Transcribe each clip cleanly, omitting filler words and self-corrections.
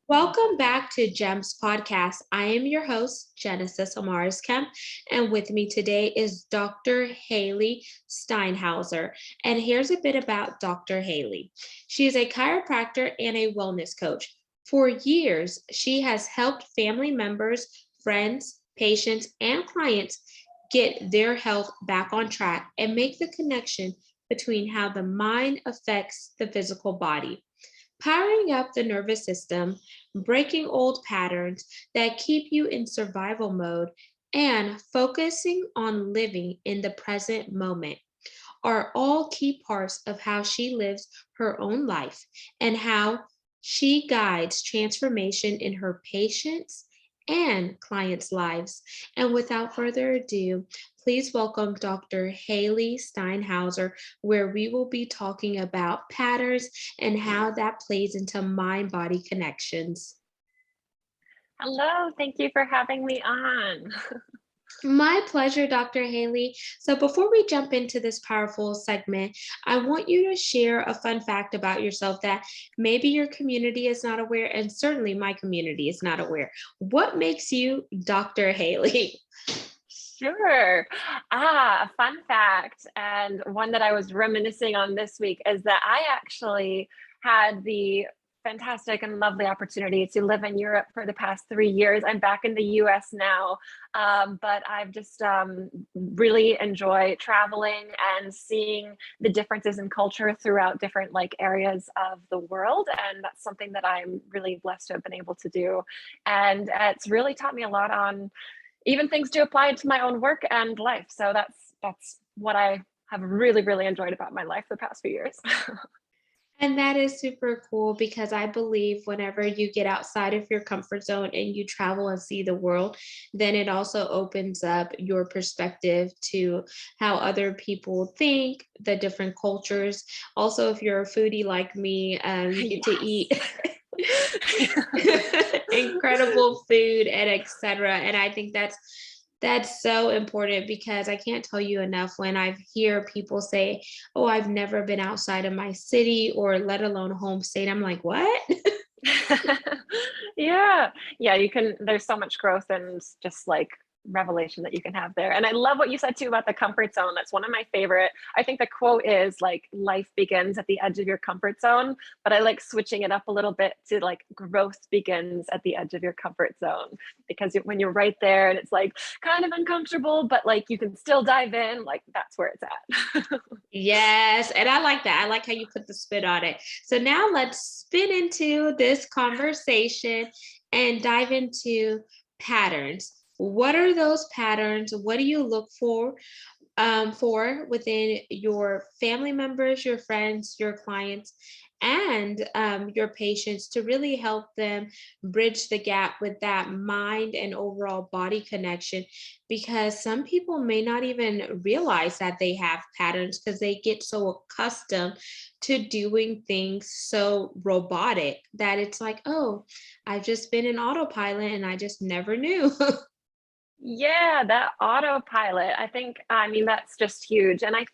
Welcome back to GEMS podcast. I am your host, Genesis Amaris Kemp, and with me today is Dr. Hailey Steinhauser. And here's a bit about Dr. Hailey. She is a chiropractor and a wellness coach. For years, she has helped family members, friends, patients, and clients get their health back on track and make the connection between how the mind affects the physical body. Powering up the nervous system, breaking old patterns that keep you in survival mode, and focusing on living in the present moment are all key parts of how she lives her own life and how she guides transformation in her patients and clients' lives. And without further ado, please welcome Dr. Hailey Steinhauser, where we will be talking about patterns and how that plays into mind body connections. Hello, thank you for having me on. My pleasure, Dr. Hailey. So, before we jump into this powerful segment, I want you to share a fun fact about yourself that maybe your community is not aware, and certainly my community is not aware. What makes you Dr. Hailey? Sure. A fun fact, and one that I was reminiscing on this week is that I actually had the fantastic and lovely opportunity to live in Europe for the past 3 years. I'm back in the US now, but I've just really enjoy traveling and seeing the differences in culture throughout different areas of the world. And that's something that I'm really blessed to have been able to do. And it's really taught me a lot on even things to apply to my own work and life. So that's what I have really enjoyed about my life the past few years. And that is super cool because I believe whenever you get outside of your comfort zone and you travel and see the world, then it also opens up your perspective to how other people think, the different cultures. Also, if you're a foodie like me, you get to eat incredible food and etc. And I think that's so important because I can't tell you enough when I hear people say, "Oh, I've never been outside of my city or let alone home state." I'm like, "What?" Yeah. Yeah, you can there's so much growth and just revelation that you can have there. And I love what you said too about the comfort zone. That's one of my favorite. I think the quote is life begins at the edge of your comfort zone, but I like switching it up a little bit to growth begins at the edge of your comfort zone, because when you're right there and it's kind of uncomfortable, but you can still dive in, that's where it's at. Yes, and I like that. I like how you put the spin on it. So now let's spin into this conversation and dive into patterns. What are those patterns? What do you look for within your family members, your friends, your clients, and your patients to really help them bridge the gap with that mind and overall body connection? Because some people may not even realize that they have patterns because they get so accustomed to doing things so robotic that it's like, oh, I've just been in autopilot and I just never knew. Yeah, that autopilot. I mean, that's just huge. And I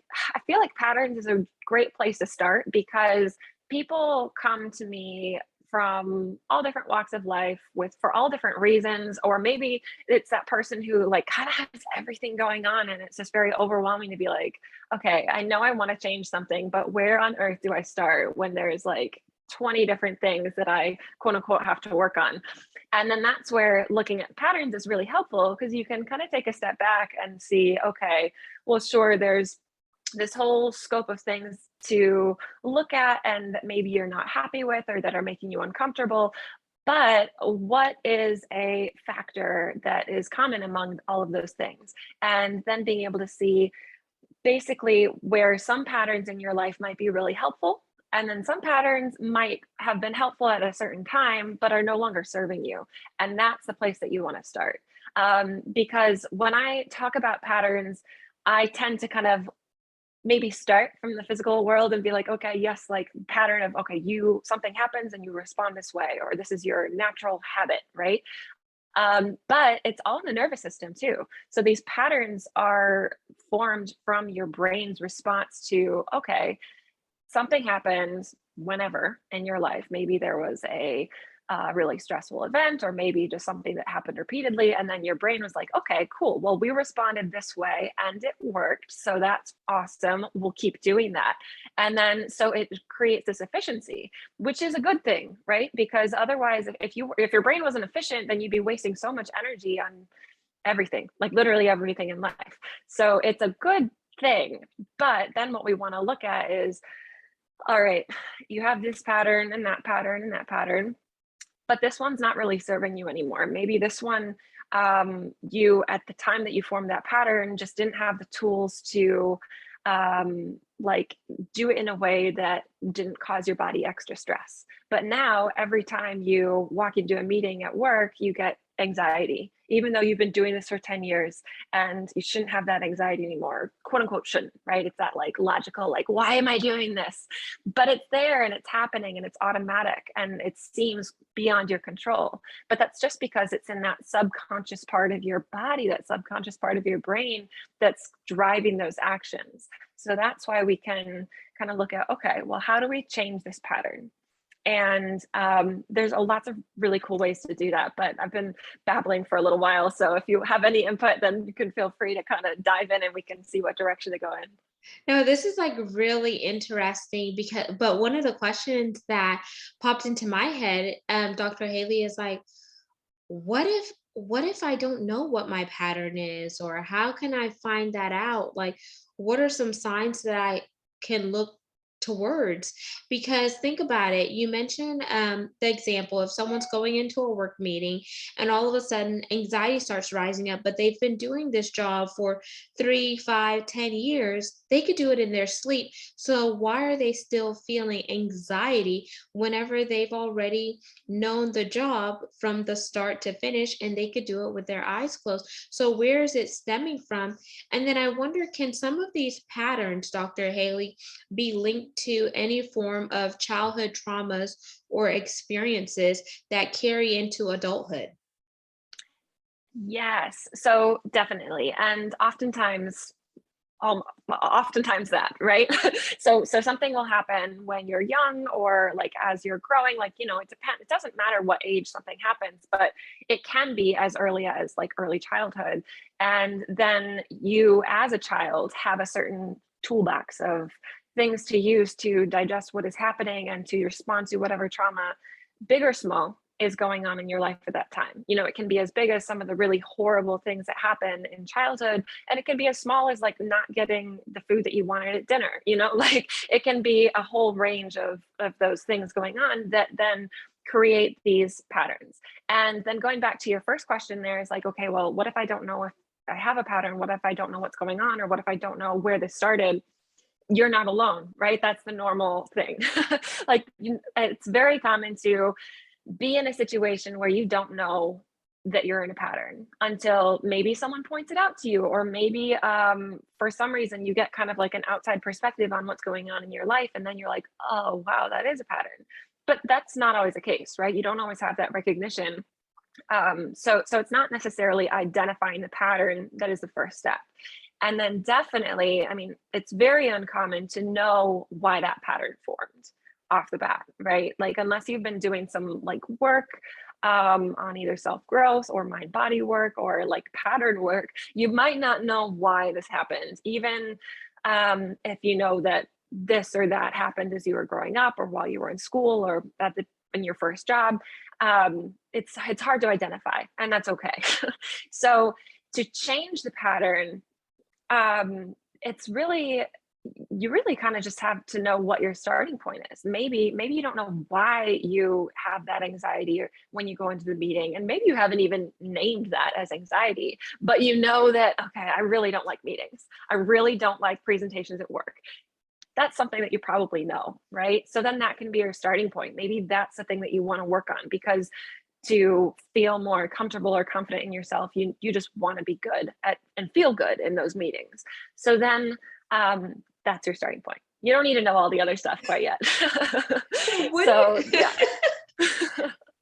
feel like patterns is a great place to start because people come to me from all different walks of life with for all different reasons, or maybe it's that person who kind of has everything going on and it's just very overwhelming to be like, okay, I know I want to change something, but where on earth do I start when there's 20 different things that I quote unquote have to work on? And then that's where looking at patterns is really helpful, because you can kind of take a step back and see, okay, well, sure, there's this whole scope of things to look at and that maybe you're not happy with or that are making you uncomfortable. But what is a factor that is common among all of those things? And then being able to see basically where some patterns in your life might be really helpful, and then some patterns might have been helpful at a certain time but are no longer serving you, and that's the place that you want to start. Because when I talk about patterns, I tend to kind of maybe start from the physical world and be like, okay, yes, pattern of, okay, you something happens and you respond this way, or this is your natural habit, right? But it's all in the nervous system too. So these patterns are formed from your brain's response to, okay, something happened whenever in your life. Maybe there was really stressful event, or maybe just something that happened repeatedly. And then your brain was like, okay, cool. Well, we responded this way and it worked. So that's awesome. We'll keep doing that. And then so it creates this efficiency, which is a good thing, right? Because otherwise, if your brain wasn't efficient, then you'd be wasting so much energy on everything, like literally everything in life. So it's a good thing. But then what we want to look at is, all right, you have this pattern and that pattern and that pattern, but this one's not really serving you anymore. Maybe this one, you at the time that you formed that pattern just didn't have the tools to like do it in a way that didn't cause your body extra stress. But now every time you walk into a meeting at work, you get anxiety, even though you've been doing this for 10 years, and you shouldn't have that anxiety anymore, quote unquote, shouldn't, right? It's that like logical, like, why am I doing this? But it's there and it's happening and it's automatic and it seems beyond your control. But that's just because it's in that subconscious part of your body, that subconscious part of your brain that's driving those actions. So that's why we can kind of look at, okay, well, how do we change this pattern? And there's lots of really cool ways to do that, but I've been babbling for a little while. So if you have any input, then you can feel free to kind of dive in and we can see what direction to go in. No, this is like really interesting but one of the questions that popped into my head, Dr. Hailey, is like, what if I don't know what my pattern is, or how can I find that out? Like, what are some signs that I can look towards? Because think about it. You mentioned the example of someone's going into a work meeting and all of a sudden anxiety starts rising up, but they've been doing this job for 3, 5, 10 years. They could do it in their sleep. So why are they still feeling anxiety whenever they've already known the job from the start to finish and they could do it with their eyes closed? So where is it stemming from? And then I wonder, can some of these patterns, Dr. Hailey, be linked to any form of childhood traumas or experiences that carry into adulthood? Yes, so definitely. And oftentimes that, right? So something will happen when you're young or like as you're growing, like, it depends. It doesn't matter what age something happens, but it can be as early as like early childhood. And then you as a child have a certain toolbox of things to use to digest what is happening and to respond to whatever trauma, big or small, is going on in your life at that time. It can be as big as some of the really horrible things that happen in childhood, and it can be as small as like not getting the food that you wanted at dinner. Like it can be a whole range of those things going on that then create these patterns. And then going back to your first question, there is like, okay, well, what if I don't know if I have a pattern? What if I don't know what's going on? Or what if I don't know where this started? You're not alone, right? That's the normal thing. Like it's very common to be in a situation where you don't know that you're in a pattern until maybe someone points it out to you, or maybe for some reason you get kind of like an outside perspective on what's going on in your life, and then you're like, oh wow, that is a pattern. But that's not always the case, right? You don't always have that recognition. So it's not necessarily identifying the pattern that is the first step. And then definitely, I mean, it's very uncommon to know why that pattern formed off the bat, right? Like unless you've been doing some like work on either self-growth or mind body work or like pattern work, you might not know why this happened. Even if you know that this or that happened as you were growing up or while you were in school or in your first job, it's hard to identify, and that's okay. So to change the pattern, it's really, you really kind of just have to know what your starting point is. Maybe you don't know why you have that anxiety or when you go into the meeting, and maybe you haven't even named that as anxiety, but you know that, okay, I really don't like meetings. I really don't like presentations at work. That's something that you probably know, right? So then that can be your starting point. Maybe that's the thing that you want to work on, because to feel more comfortable or confident in yourself, you just want to be good at and feel good in those meetings. So then that's your starting point. You don't need to know all the other stuff quite yet. What So do you, yeah.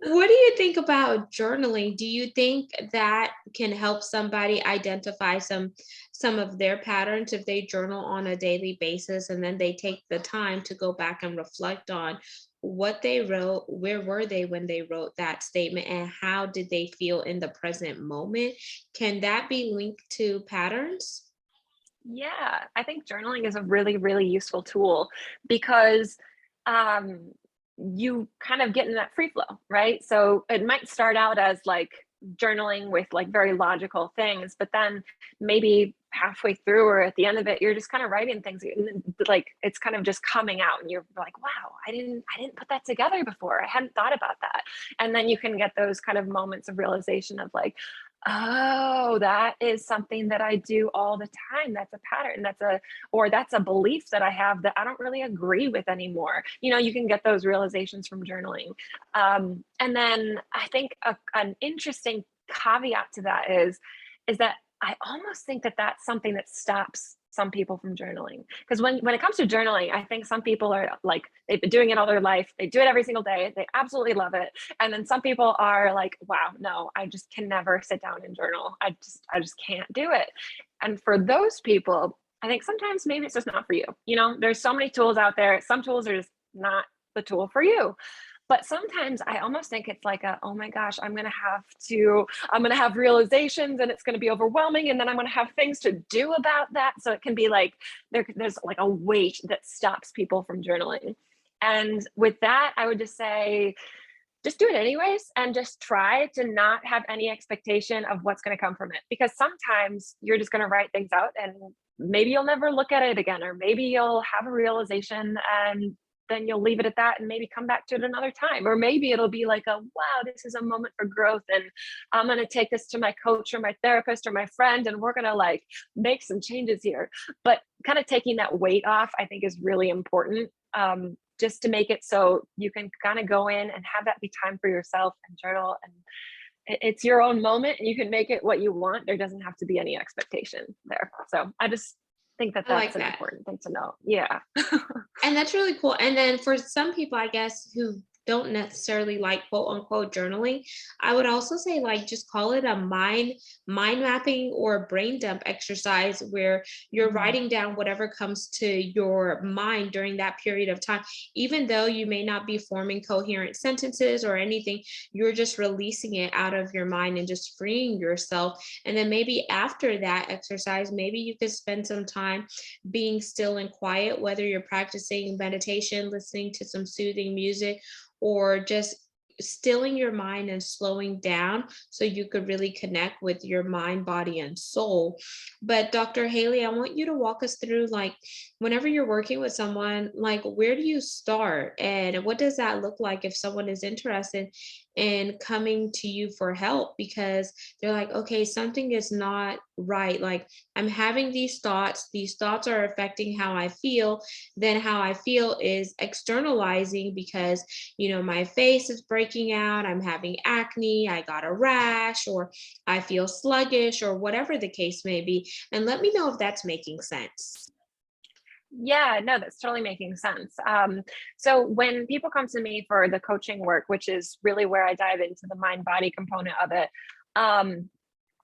what do you think about journaling? Do you think that can help somebody identify some of their patterns if they journal on a daily basis and then they take the time to go back and reflect on what they wrote, where were they when they wrote that statement, and how did they feel in the present moment? Can that be linked to patterns? Yeah, I think journaling is a really, really useful tool because um, you kind of get in that free flow, right? So it might start out as like journaling with like very logical things, but then maybe halfway through or at the end of it, you're just kind of writing things and like it's kind of just coming out, and you're like, wow, I didn't put that together before. I hadn't thought about that. And then you can get those kind of moments of realization of like, oh, that is something that I do all the time. That's a pattern. That's a belief that I have that I don't really agree with anymore. You can get those realizations from journaling. And then I think an interesting caveat to that is that I almost think that that's something that stops some people from journaling. Because when it comes to journaling, I think some people are like, they've been doing it all their life. They do it every single day. They absolutely love it. And then some people are like, wow, no, I just can never sit down and journal. I just can't do it. And for those people, I think sometimes maybe it's just not for you. There's so many tools out there. Some tools are just not the tool for you. But sometimes I almost think it's like oh my gosh, I'm going to have realizations and it's going to be overwhelming. And then I'm going to have things to do about that. So it can be like, there's like a weight that stops people from journaling. And with that, I would just say, just do it anyways, and just try to not have any expectation of what's going to come from it. Because sometimes you're just going to write things out and maybe you'll never look at it again, or maybe you'll have a realization and then you'll leave it at that and maybe come back to it another time. Or maybe it'll be like wow, this is a moment for growth. And I'm going to take this to my coach or my therapist or my friend, and we're going to like make some changes here. But kind of taking that weight off, I think, is really important. Just to make it so you can kind of go in and have that be time for yourself and journal. And it's your own moment and you can make it what you want. There doesn't have to be any expectation there. So I just think that I like that's an that. important thing to know. Yeah. And that's really cool. And then for some people, I guess, who don't necessarily like quote unquote journaling, I would also say like just call it a mind mapping or brain dump exercise where you're Mhm. writing down whatever comes to your mind during that period of time. Even though you may not be forming coherent sentences or anything, you're just releasing it out of your mind and just freeing yourself. And then maybe after that exercise, maybe you could spend some time being still and quiet, whether you're practicing meditation, listening to some soothing music, or just stilling your mind and slowing down so you could really connect with your mind, body, and soul. But Dr. Hailey, I want you to walk us through like whenever you're working with someone, like where do you start and what does that look like if someone is interested in coming to you for help because they're like, okay, something is not right. Like I'm having these thoughts are affecting how I feel, then how I feel is externalizing because my face is breaking out, I'm having acne, I got a rash, or I feel sluggish, or whatever the case may be. And let me know if that's making sense. Yeah, no, that's totally making sense. So when people come to me for the coaching work, which is really where I dive into the mind body component of it, um,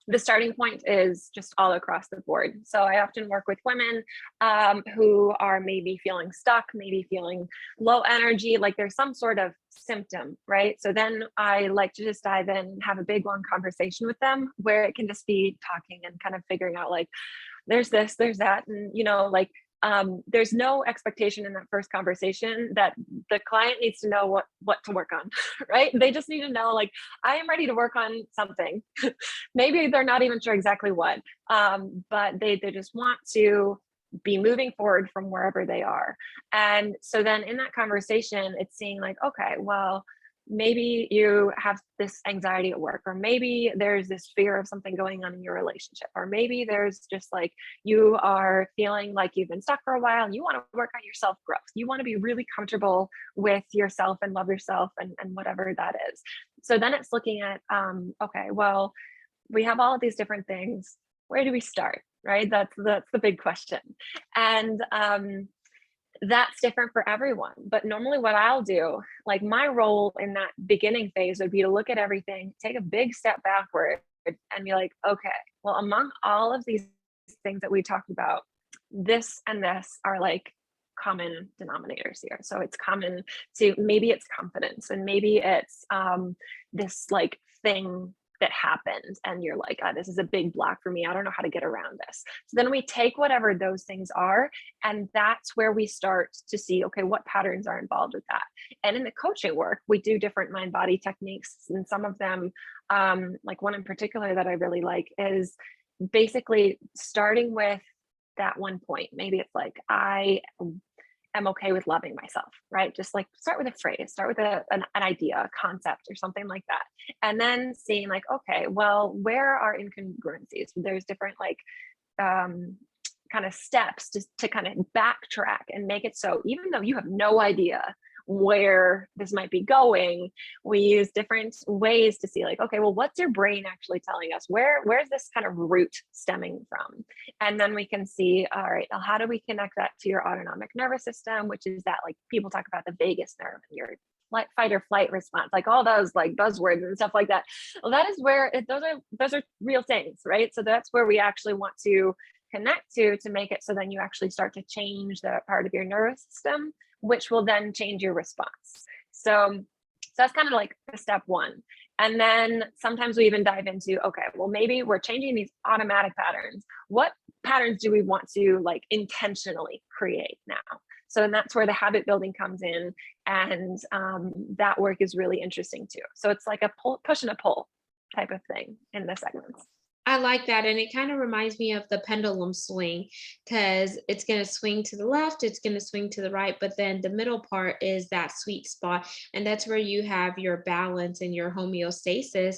the starting point is just all across the board. So I often work with women who are maybe feeling stuck, maybe feeling low energy, like there's some sort of symptom, right? So then I like to just dive in and have a big long conversation with them where it can just be talking and kind of figuring out like, there's this, there's that. And, there's no expectation in that first conversation that the client needs to know what to work on, right? They just need to know, like, I am ready to work on something. Maybe they're not even sure exactly what, but they just want to be moving forward from wherever they are. And so then in that conversation, it's seeing like, okay, well, maybe you have this anxiety at work, or maybe there's this fear of something going on in your relationship, or maybe there's just like you are feeling like you've been stuck for a while and you want to work on your self growth. You want to be really comfortable with yourself and love yourself and whatever that is. So then it's looking at, okay, well, we have all of these different things. Where do we start? Right? That's the big question. And that's different for everyone. But normally, what I'll do, like my role in that beginning phase would be to look at everything, take a big step backward, and be like, okay, well, among all of these things that we talked about, this and this are like common denominators here. So it's common to, maybe it's confidence, and maybe it's this like thing that happened and you're like, oh, this is a big block for me, I don't know how to get around this. So then we take whatever those things are, and that's where we start to see, okay, what patterns are involved with that. And in the coaching work, we do different mind body techniques, and some of them, like one in particular that I really like is basically starting with that one point. Maybe it's like, I am okay with loving myself, right? Just like start with a phrase, start with an idea, a concept, or something like that. And then seeing like, okay, well, where are incongruencies? There's different like kind of steps to kind of backtrack and make it so even though you have no idea where this might be going, we use different ways to see like, okay, well, what's your brain actually telling us? Where's this kind of root stemming from? And then we can see, all right, well, how do we connect that to your autonomic nervous system, which is that, like, people talk about the vagus nerve and your fight or flight response, like all those like buzzwords and stuff like that. Well, that is where those are real things, right? So that's where we actually want to connect to make it so then you actually start to change that part of your nervous system, which will then change your response. So that's kind of like the step one. And then sometimes we even dive into, okay, well, maybe we're changing these automatic patterns. What patterns do we want to like intentionally create now? So, and that's where the habit building comes in. And that work is really interesting too. So it's like a push and a pull type of thing in the segments. I like that. And it kind of reminds me of the pendulum swing because it's going to swing to the left, it's going to swing to the right, but then the middle part is that sweet spot. And that's where you have your balance and your homeostasis.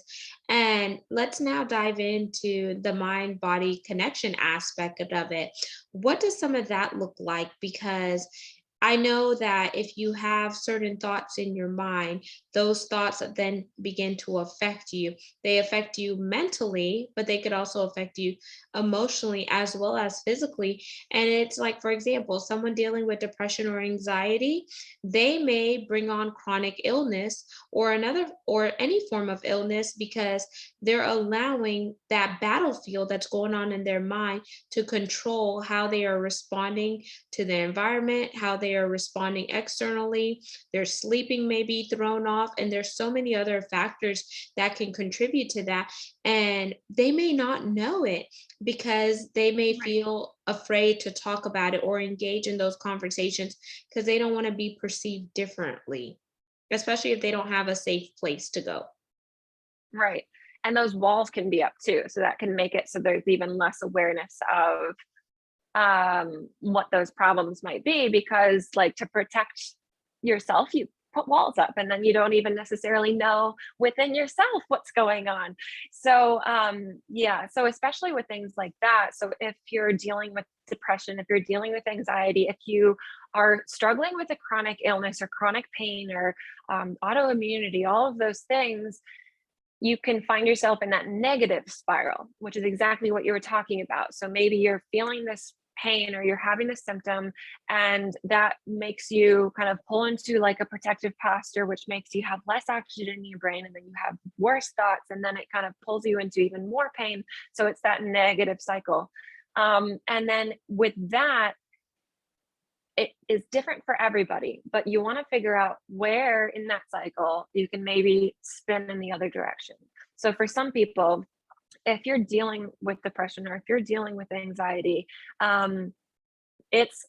And let's now dive into the mind body connection aspect of it. What does some of that look like? Because I know that if you have certain thoughts in your mind, those thoughts then begin to affect you. They affect you mentally, but they could also affect you emotionally as well as physically. And it's like, for example, someone dealing with depression or anxiety, they may bring on chronic illness or any form of illness because they're allowing that battlefield that's going on in their mind to control how they are responding to the environment, how they are responding externally. Their sleeping may be thrown off, and there's so many other factors that can contribute to that. And they may not know it because they may Right. feel afraid to talk about it or engage in those conversations because they don't want to be perceived differently, especially if they don't have a safe place to go. Right. And those walls can be up too. So that can make it so there's even less awareness of what those problems might be, because like to protect yourself, you put walls up and then you don't even necessarily know within yourself what's going on. So yeah, so especially with things like that. So if you're dealing with depression, if you're dealing with anxiety, if you are struggling with a chronic illness or chronic pain or autoimmunity, all of those things, you can find yourself in that negative spiral, which is exactly what you were talking about. So maybe you're feeling this pain or you're having this symptom, and that makes you kind of pull into like a protective posture, which makes you have less oxygen in your brain, and then you have worse thoughts, and then it kind of pulls you into even more pain. So it's that negative cycle. And then with that, it is different for everybody, but you want to figure out where in that cycle you can maybe spin in the other direction. So for some people, if you're dealing with depression or if you're dealing with anxiety, it's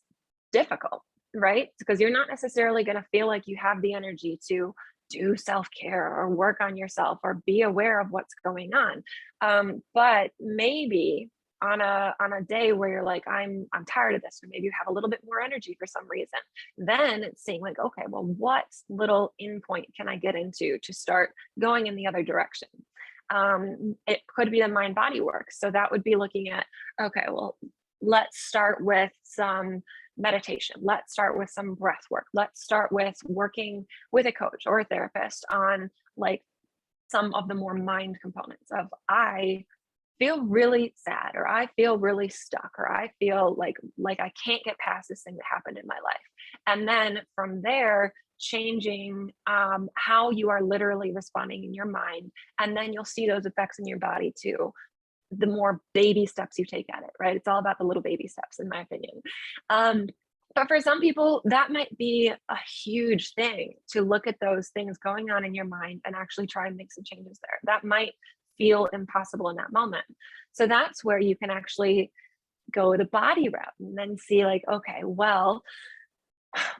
difficult, right? Because you're not necessarily going to feel like you have the energy to do self-care or work on yourself or be aware of what's going on. But maybe on a day where you're like, I'm tired of this, or maybe you have a little bit more energy for some reason, then it's seeing like, okay, well, what little in point can I get into to start going in the other direction? It could be the mind body work. So that would be looking at, okay, well, let's start with some meditation. Let's start with some breath work. Let's start with working with a coach or a therapist on like some of the more mind components of, I feel really sad, or I feel really stuck, or I feel like I can't get past this thing that happened in my life. And then from there, changing how you are literally responding in your mind. And then you'll see those effects in your body too. The more baby steps you take at it, right? It's all about the little baby steps, in my opinion. But for some people, that might be a huge thing to look at those things going on in your mind and actually try and make some changes there. That might feel impossible in that moment. So that's where you can actually go the body route and then see, like, okay, well,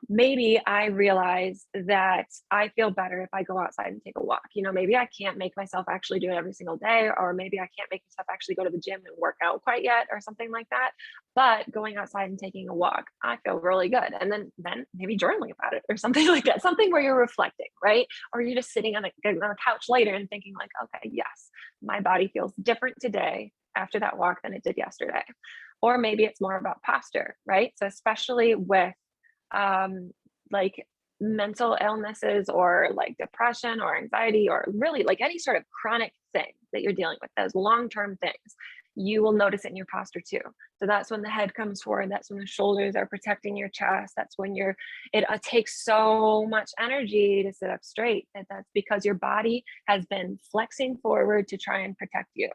maybe I realize that I feel better if I go outside and take a walk. Maybe I can't make myself actually do it every single day, or maybe I can't make myself actually go to the gym and work out quite yet, or something like that. But going outside and taking a walk, I feel really good. And then maybe journaling about it or something like that, something where you're reflecting, right? Or you're just sitting on a couch later and thinking, like, okay, yes, my body feels different today after that walk than it did yesterday. Or maybe it's more about posture, right? So especially with like mental illnesses, or like depression or anxiety, or really like any sort of chronic thing that you're dealing with, those long-term things, you will notice it in your posture too. So that's when the head comes forward. That's when the shoulders are protecting your chest. That's when it takes so much energy to sit up straight. And that's because your body has been flexing forward to try and protect you.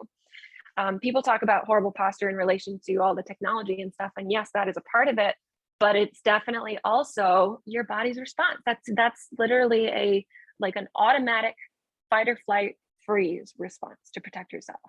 People talk about horrible posture in relation to all the technology and stuff. And yes, that is a part of it, but it's definitely also your body's response. That's literally an automatic fight or flight freeze response to protect yourself.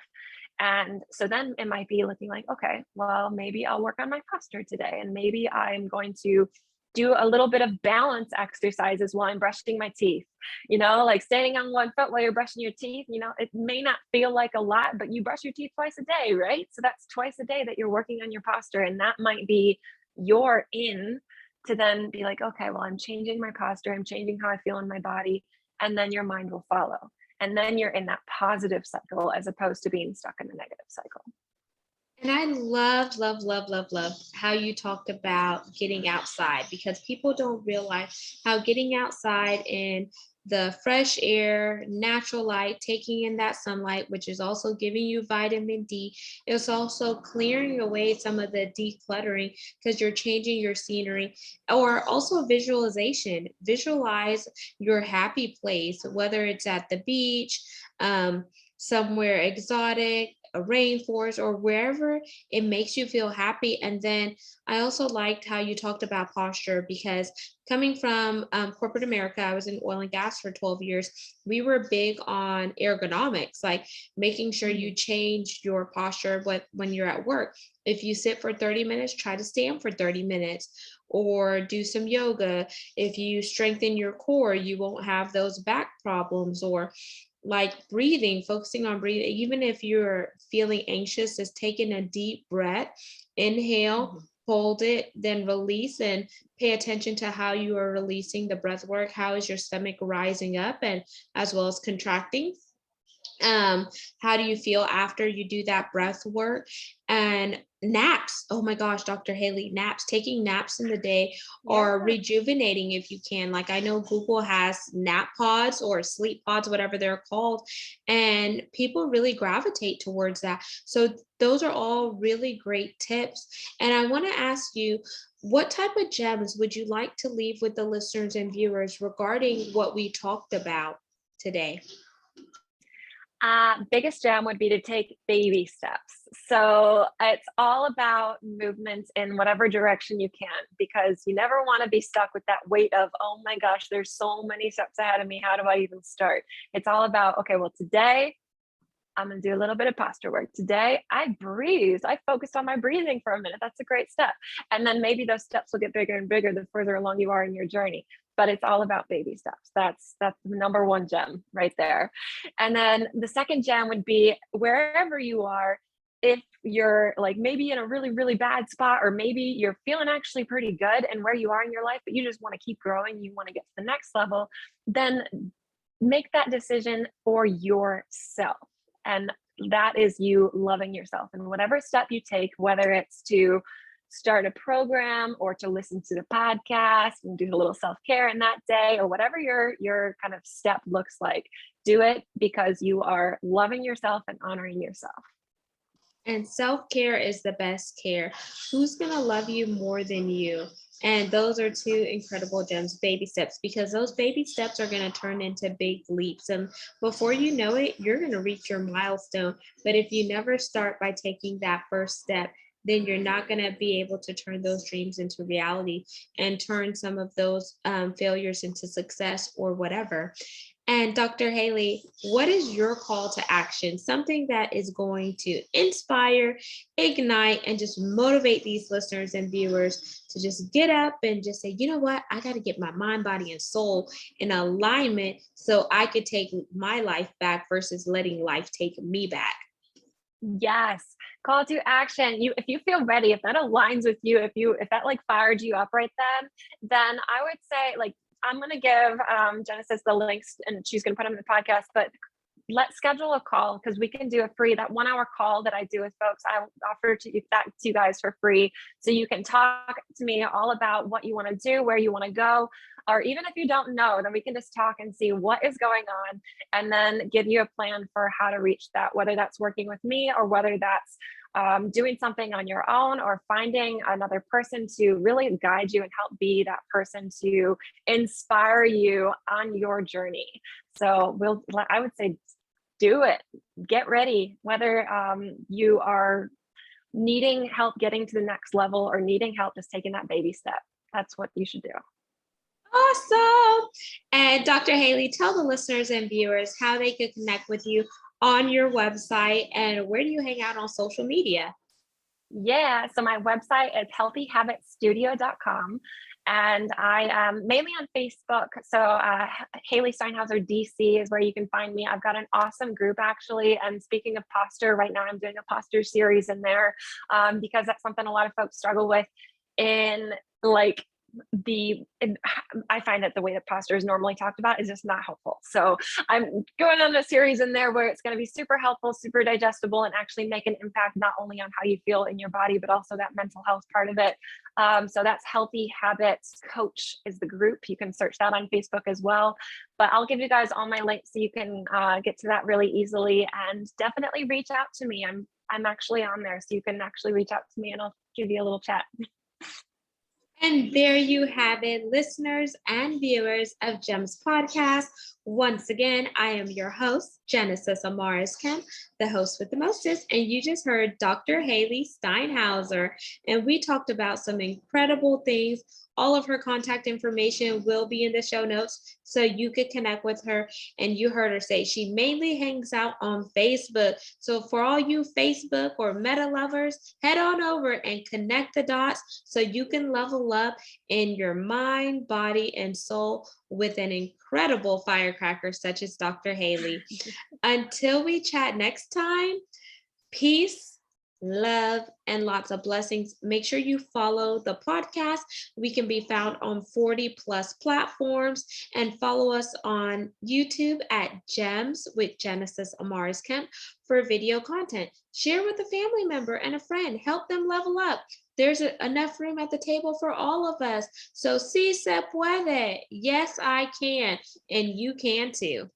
And so then it might be looking like, okay, well, maybe I'll work on my posture today, and maybe I'm going to do a little bit of balance exercises while I'm brushing my teeth, like standing on one foot while you're brushing your teeth. It may not feel like a lot, but you brush your teeth twice a day, right? So that's twice a day that you're working on your posture. And that might be your in to then be like, okay, well, I'm changing my posture. I'm changing how I feel in my body. And then your mind will follow. And then you're in that positive cycle as opposed to being stuck in the negative cycle. And I love, love, love, love, love how you talked about getting outside, because people don't realize how getting outside in the fresh air, natural light, taking in that sunlight, which is also giving you vitamin D, is also clearing away some of the decluttering because you're changing your scenery. Or also visualization. Visualize your happy place, whether it's at the beach, somewhere exotic, a rainforest, or wherever it makes you feel happy. And then I also liked how you talked about posture, because coming from corporate America, I was in oil and gas for 12 years. We were big on ergonomics, like making sure you change your posture when you're at work. If you sit for 30 minutes, try to stand for 30 minutes, or do some yoga. If you strengthen your core, you won't have those back problems. Or like breathing, focusing on breathing. Even if you're feeling anxious, just taking a deep breath, inhale, hold it, then release, and pay attention to how you are releasing the breath work. How is your stomach rising up and as well as contracting? How do you feel after you do that breath work? And naps, oh my gosh, Dr. Hailey, naps, taking naps in the day are rejuvenating if you can. Like, I know Google has nap pods or sleep pods, whatever they're called, and people really gravitate towards that. So those are all really great tips. And I want to ask you, what type of gems would you like to leave with the listeners and viewers regarding what we talked about today? Biggest gem would be to take baby steps. So it's all about movement in whatever direction you can, because you never want to be stuck with that weight of, oh my gosh, there's so many steps ahead of me. How do I even start? It's all about, okay, well, today I'm going to do a little bit of posture work. Today I breathed. I focused on my breathing for a minute. That's a great step. And then maybe those steps will get bigger and bigger the further along you are in your journey. But it's all about baby steps. That's the number one gem right there. And then the second gem would be, wherever you are, if you're like maybe in a really, really bad spot, or maybe you're feeling actually pretty good and where you are in your life, but you just want to keep growing, you want to get to the next level, then make that decision for yourself. And that is you loving yourself. And whatever step you take, whether it's to start a program or to listen to the podcast and do a little self-care in that day, or whatever your kind of step looks like, do it because you are loving yourself and honoring yourself. And self-care is the best care. Who's going to love you more than you? And those are two incredible gems, baby steps, because those baby steps are going to turn into big leaps. And before you know it, you're going to reach your milestone. But if you never start by taking that first step, then you're not going to be able to turn those dreams into reality and turn some of those failures into success or whatever. And Dr. Hailey, what is your call to action? Something that is going to inspire, ignite, and just motivate these listeners and viewers to just get up and just say, you know what, I got to get my mind, body, and soul in alignment so I could take my life back versus letting life take me back. Yes. Call to action. If you feel ready, if that aligns with you, if that like fired you up right then I would say like I'm gonna give Genesis the links and she's gonna put them in the podcast, but let's schedule a call because we can do a free that 1 hour call that I do with folks. I offer that to you guys for free. So you can talk to me all about what you want to do, where you want to go, or even if you don't know, then we can just talk and see what is going on and then give you a plan for how to reach that, whether that's working with me or whether that's doing something on your own or finding another person to really guide you and help be that person to inspire you on your journey. So I would say, do it, get ready, whether you are needing help getting to the next level or needing help just taking that baby step. That's what you should do. Awesome. And Dr. Hailey, tell the listeners and viewers how they could connect with you on your website and where do you hang out on social media? Yeah, so my website is healthyhabitstudio.com and I am mainly on Facebook. So Hailey Steinhauser DC is where you can find me. I've got an awesome group actually. And speaking of posture, right now I'm doing a posture series in there because that's something a lot of folks struggle with in like I find that the way that posture is normally talked about is just not helpful. So I'm going on a series in there where it's going to be super helpful, super digestible, and actually make an impact not only on how you feel in your body, but also that mental health part of it. So that's Healthy Habits Coach is the group. You can search that on Facebook as well. But I'll give you guys all my links so you can get to that really easily and definitely reach out to me. I'm actually on there, so you can actually reach out to me and I'll give you a little chat. And there you have it, listeners and viewers of GEMS Podcast. Once again, I am your host, Genesis Amaris Kemp, the host with the mostest, and you just heard Dr. Hailey Steinhauser, and we talked about some incredible things. All of her contact information will be in the show notes so you could connect with her. And you heard her say she mainly hangs out on Facebook. So for all you Facebook or Meta lovers, head on over and connect the dots so you can level up in your mind, body, and soul with an incredible firecracker such as Dr. Hailey. Until we chat next time, peace, love, and lots of blessings. Make sure you follow the podcast. We can be found on 40 plus platforms and follow us on YouTube at GEMS with Genesis Amaris Kemp for video content. Share with a family member and a friend. Help them level up. There's enough room at the table for all of us. So, si se puede. Yes, I can. And you can too.